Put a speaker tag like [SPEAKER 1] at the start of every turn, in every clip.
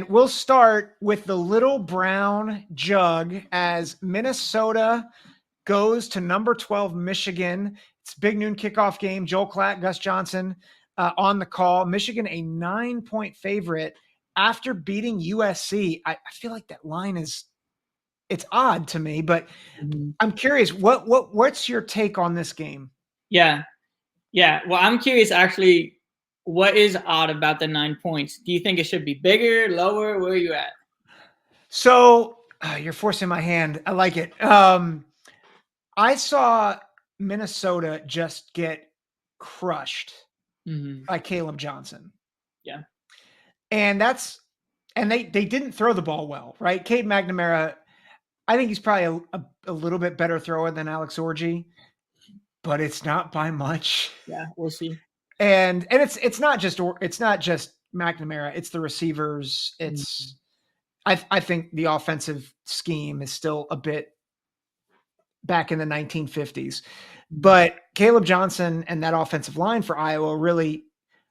[SPEAKER 1] We'll start with the Little Brown Jug as Minnesota goes to number 12 Michigan. It's big noon kickoff game. Joel Klatt, Gus Johnson on the call. Michigan a 9-point favorite after beating USC. I feel like that line it's odd to me, but I'm curious. What's your take on this game?
[SPEAKER 2] Yeah. Well, I'm curious actually. What is odd about the 9 points? Do you think it should be bigger, lower? Where are you at?
[SPEAKER 1] So you're forcing my hand. I like it. I saw Minnesota just get crushed by Caleb Johnson.
[SPEAKER 2] Yeah.
[SPEAKER 1] And they didn't throw the ball well, right? Cade McNamara, I think he's probably a little bit better thrower than Alex Orji, but it's not by much.
[SPEAKER 2] Yeah, we'll see.
[SPEAKER 1] And it's not just McNamara, it's the receivers. It's I think the offensive scheme is still a bit back in the 1950s. But Caleb Johnson and that offensive line for Iowa really,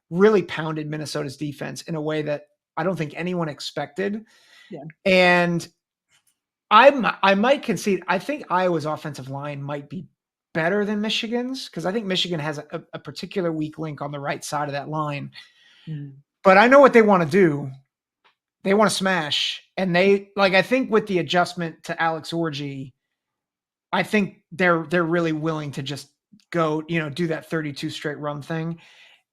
[SPEAKER 1] really pounded Minnesota's defense in a way that I don't think anyone expected.
[SPEAKER 2] Yeah.
[SPEAKER 1] And I might concede, I think Iowa's offensive line might be better than Michigan's because I think Michigan has a particular weak link on the right side of that line. But I know what they want to do. They want to smash. And I think with the adjustment to Alex Orji, I think they're really willing to just go, do that 32 straight run thing.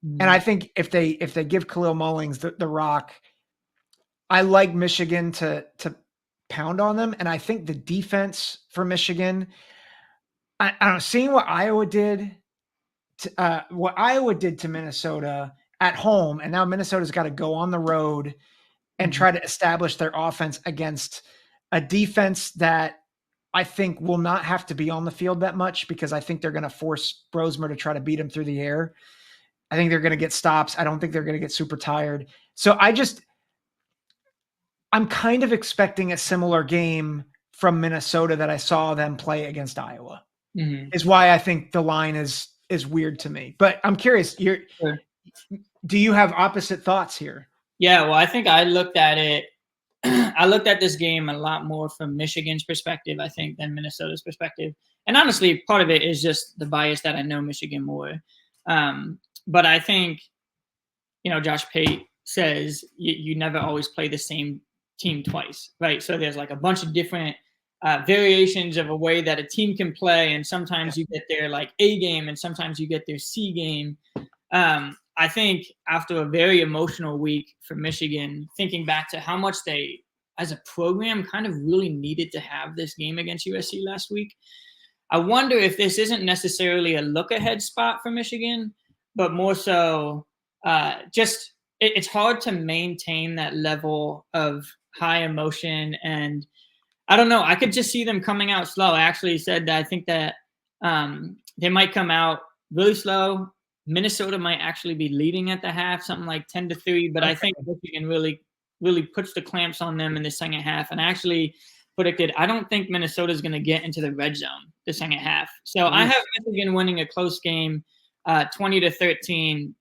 [SPEAKER 1] And I think if they give Khalil Mullings the rock, I like Michigan to pound on them. And I think the defense for Michigan, I don't know, seeing what Iowa did to Minnesota at home, and now Minnesota's got to go on the road and try to establish their offense against a defense that I think will not have to be on the field that much because I think they're going to force Brosmer to try to beat him through the air. I think they're going to get stops. I don't think they're going to get super tired. So I'm kind of expecting a similar game from Minnesota that I saw them play against Iowa. Is why I think the line is weird to me. But I'm curious, do you have opposite thoughts here?
[SPEAKER 2] Yeah, well, I think I looked at it. I looked at this game a lot more from Michigan's perspective, I think, than Minnesota's perspective. And honestly, part of it is just the bias that I know Michigan more. But I think, Josh Pate says you never always play the same team twice, right? So there's like a bunch of different variations of a way that a team can play. And sometimes you get their like A game and sometimes you get their C game. I think after a very emotional week for Michigan, thinking back to how much they, as a program, kind of really needed to have this game against USC last week, I wonder if this isn't necessarily a look-ahead spot for Michigan, but more so it's hard to maintain that level of high emotion. And I don't know, I could just see them coming out slow. I actually said that I think that they might come out really slow. Minnesota might actually be leading at the half, something like 10-3, but I think Michigan really, really puts the clamps on them in the second half. And I actually predicted I don't think Minnesota is going to get into the red zone the second half. So I have Michigan winning a close game, 20-13,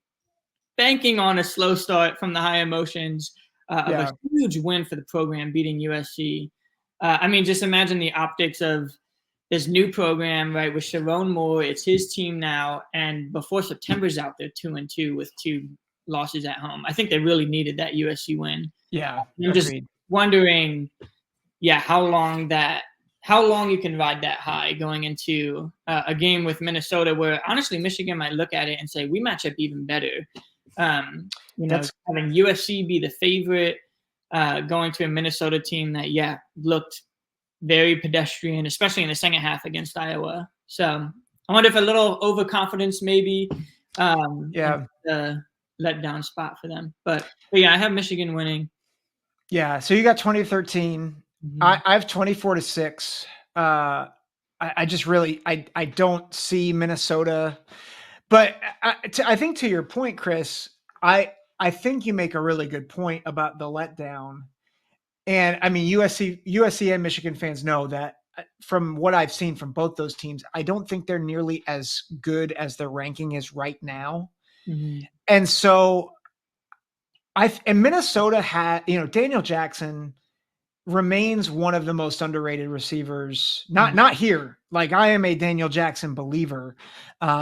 [SPEAKER 2] banking on a slow start from the high emotions of a huge win for the program, beating USC. I mean, just imagine the optics of this new program, right, with Sharon Moore. It's his team now, and before September's out, they're 2-2 with 2 losses at home. I think they really needed that USC win.
[SPEAKER 1] Yeah,
[SPEAKER 2] I'm just wondering, how long you can ride that high going into a game with Minnesota, where honestly Michigan might look at it and say we match up even better. Having USC be the favorite, going to a Minnesota team that looked very pedestrian, especially in the second half against Iowa. So I wonder if a little overconfidence maybe the letdown spot for them. But I have Michigan winning.
[SPEAKER 1] Yeah, so you got 20-13. I have 24-6. I just really I don't see Minnesota. But I think to your point, Chris, I think you make a really good point about the letdown. And I mean, USC and Michigan fans know that from what I've seen from both those teams, I don't think they're nearly as good as their ranking is right now. And so And Minnesota had, Daniel Jackson remains one of the most underrated receivers. Not here. Like, I am a Daniel Jackson believer.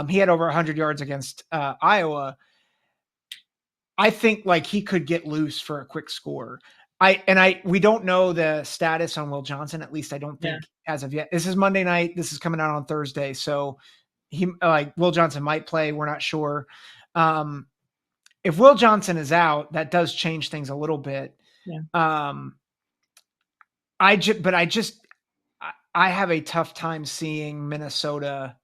[SPEAKER 1] He had over 100 yards against Iowa. I think like he could get loose for a quick score. We don't know the status on Will Johnson. At least I don't think as of yet. This is Monday night. This is coming out on Thursday, so Will Johnson might play. We're not sure. If Will Johnson is out, that does change things a little bit.
[SPEAKER 2] Yeah.
[SPEAKER 1] I have a tough time seeing Minnesota,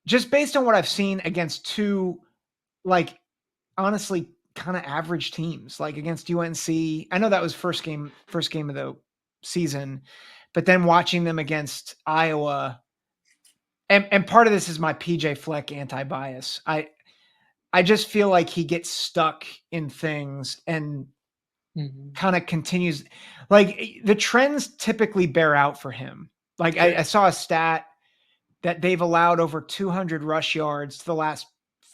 [SPEAKER 1] just based on what I've seen against two, like, honestly, kind of average teams, like against UNC. I know that was first game of the season, but then watching them against Iowa, and part of this is my PJ Fleck anti-bias. I just feel like he gets stuck in things and kind of continues. Like, the trends typically bear out for him. Like, I saw a stat that they've allowed over 200 rush yards to the last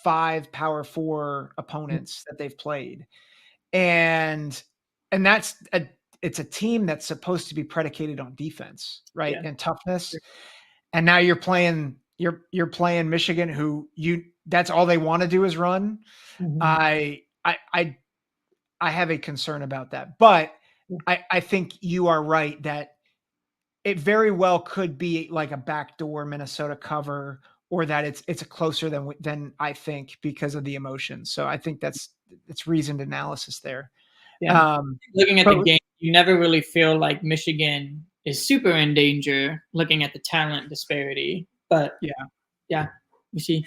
[SPEAKER 1] 5 Power 4 opponents that they've played. And it's a team that's supposed to be predicated on defense, right?
[SPEAKER 2] Yeah.
[SPEAKER 1] And toughness. And now you're playing Michigan, who that's all they want to do is run. I have a concern about that, but I think you are right that it very well could be like a backdoor Minnesota cover, or that it's a closer than I think, because of the emotions. So I think it's reasoned analysis there.
[SPEAKER 2] Yeah. Looking at the game, you never really feel like Michigan is super in danger looking at the talent disparity. But yeah, we see.